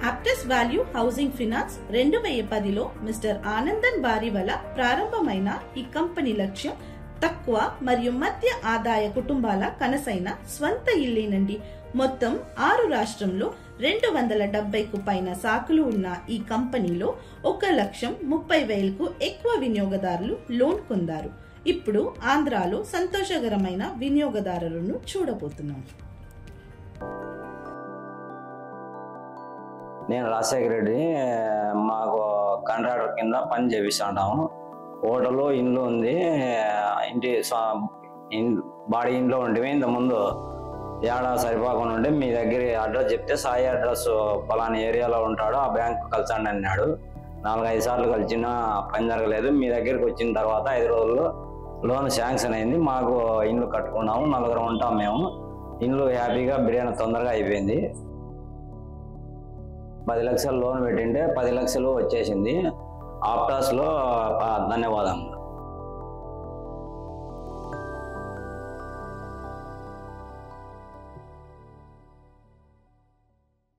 అప్టస్ value housing finance 2010లో mister Anandan బారి వల్ల ప్రారంభమైన ఈ కంపెనీ లక్ష్యం తక్కువ మరియు మధ్య ఆదాయ కుటుంబాల కనసైన స్వంత ఇల్లేనండి. మొత్తం 6 రాష్ట్రంలో 270కు పైన శాఖలు ఉన్న ఈ కంపెనీలో 1,30,000కు ఎక్కువ వినియోగదారులు లోన్ పొందారు. ఇప్పుడు ఆంధ్రాలో సంతోషకరమైన వినియోగదారులను చూడబోతున్నాం. నేను రాజశేఖర రెడ్డి. మాకు కాంట్రాక్టర్ కింద పని చేపిస్తుంటాము. హోటలు ఇండ్లు ఉంది. బాడీ ఇంట్లో ఉంటే ఇంతకుముందు ఏడా సరిపోకుండా ఉంటే మీ దగ్గర అడ్రస్ చెప్తే సాయి అడ్రస్ పలానా ఏరియాలో ఉంటాడు, ఆ బ్యాంకు కలిసండి అన్నాడు. 4-5 సార్లు కలిసిన పని జరగలేదు. మీ దగ్గరికి వచ్చిన తర్వాత 5 రోజుల్లో లోన్ శాంక్షన్ అయింది. మాకు ఇండ్లు కట్టుకున్నాము. 4 ఉంటాం మేము. ఇండ్లు హ్యాపీగా బిర్యానీ తొందరగా అయిపోయింది. 10 లక్షలు లోన్ పెట్టింటే 10 లక్షలు వచ్చేసింది. ఆప్టాస్లో ధన్యవాదాలు.